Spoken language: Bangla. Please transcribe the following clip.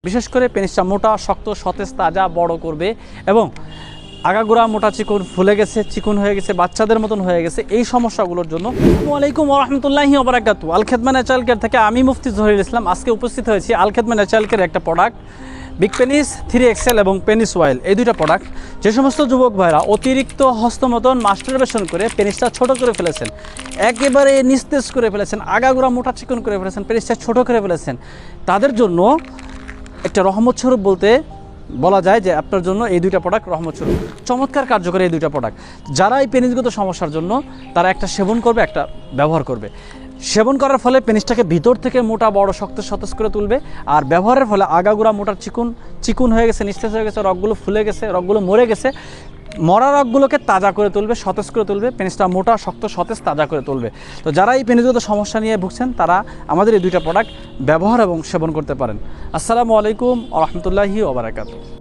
বিশেষ করে পেনিসটা মোটা শক্ত সতেজ তাজা বড় করবে এবং আগাগোড়া মোটা চিকন ফুলে গেছে চিকন হয়ে গেছে বাচ্চাদের মতন হয়ে গেছে এই সমস্যাগুলোর জন্য। আসসালামু আলাইকুম ওয়া রাহমাতুল্লাহি ওয়া বারাকাতুহু। আল খেদমা ন্যাচারাল কেয়ার থেকে আমি মুফতি জহিরুল ইসলাম আজকে উপস্থিত হয়েছি আল খেদমা ন্যাচারাল কেয়ার একটা প্রোডাক্ট বিগ পেনিস 3XL এবং পেনিস অয়েল, এই দুইটা প্রোডাক্ট যে সমস্ত যুবক ভাইরা অতিরিক্ত হস্তমতন মাস্টারবেশন করে পেনিসটা ছোট করে ফেলেছেন, একেবারে নিস্তেজ করে ফেলেছেন, আগাগোড়া মোটা চিকন করে ফেলেছেন, পেনিসটা ছোট করে ফেলেছেন, তাদের জন্য একটা রহমত স্বরূপ বলতে বলা যায় যে আপনার জন্য এই দুইটা প্রোডাক্ট রহমত স্বরূপ, চমৎকার কার্যকরী এই দুইটা প্রোডাক্ট। যারা এই পেনিসগত সমস্যার জন্য তারা একটা সেবন করবে, একটা ব্যবহার করবে। সেবন করার ফলে পেনিসটাকে ভিতর থেকে মোটা বড় শক্ত সতেজ করে তুলবে, আর ব্যবহারের ফলে আগাগোড়া মোটা চিকুন হয়ে গেছে, নিস্তেজ হয়ে গেছে, রগগুলো ফুলে গেছে, রগগুলো মরে গেছে, মরা রগগুলোকে তাজা করে তুলবে, সতেজ করে তুলবে, পেনিসটা মোটা শক্ত সতেজ তাজা করে তুলবে। তো যারা এই পেনিসগত সমস্যা নিয়ে ভুগছেন তারা আমাদের এই দুইটা প্রোডাক্ট ব্যবহার এবং সেবন করতে পারেন। আসসালামু আলাইকুম ওয়া রাহমাতুল্লাহি ওয়া বারাকাতুহু।